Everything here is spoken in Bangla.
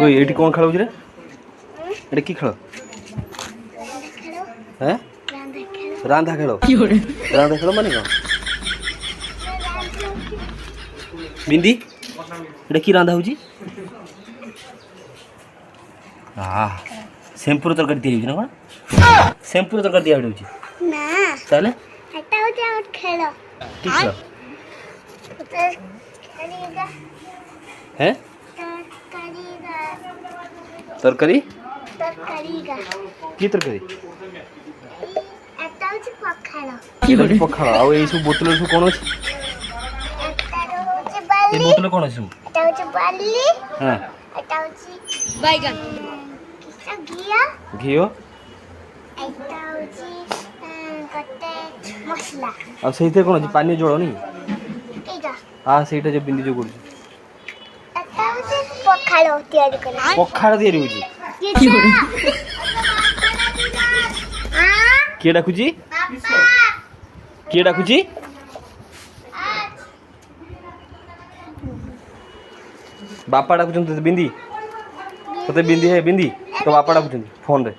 ওই এটি কোন খেলা হচ্ছে রে? এটা কি খেলা? হ্যাঁ রান্ধা খেল। রান্ধা খেল মানে কଣ? বিন্দি এটা কি রান্ধা হচ্ছে? শ্যাম্পুর তরকারি তৈরি হচ্ছে না কଣ? শ্যাম্পুর তরকারি দিয়া হচ্ছে না তাহলে এটা হচ্ছে আমার খেল। কি খেল? হ্যাঁ তরকারি কি তরকারি? এটা হচ্ছে পখাল। পখাଳ ଆଉ ଏଇ ସବୁ ବୋତଲରେ ସବୁ କ'ଣ ଅଛି? এই ବୋତଲରେ କ'ଣ ଅଛି ସବୁ? এটা হচ্ছে বালি, হ্যাঁ এটা হচ্ছে বাইগান, ঘিয়া, ঘিଅ এটা হচ্ছে ଗୋଟେ মশলা। ଆଉ ସେଇଥିରେ କ'ଣ ଅଛି? ପାନୀୟ ଜଳ ନାଇଁ? এইটা ସେଇଟା ଯୋଉ ବିନ୍ଦି ଯୋଉ କରୁଛି এটা হচ্ছে পখাল তৈরি করে। ପଖାଳ ତିଆରି ହଉଛି। କିଏ ଡାକୁଛି? କିଏ ଡାକୁଛି? ବାପା ଡାକୁଛନ୍ତି ତତେ ବିନ୍ଦି? ତତେ ବିନ୍ଦି ହେ ବିନ୍ଦି ତୋ ବାପା ଡାକୁଛନ୍ତି ଫୋନରେ।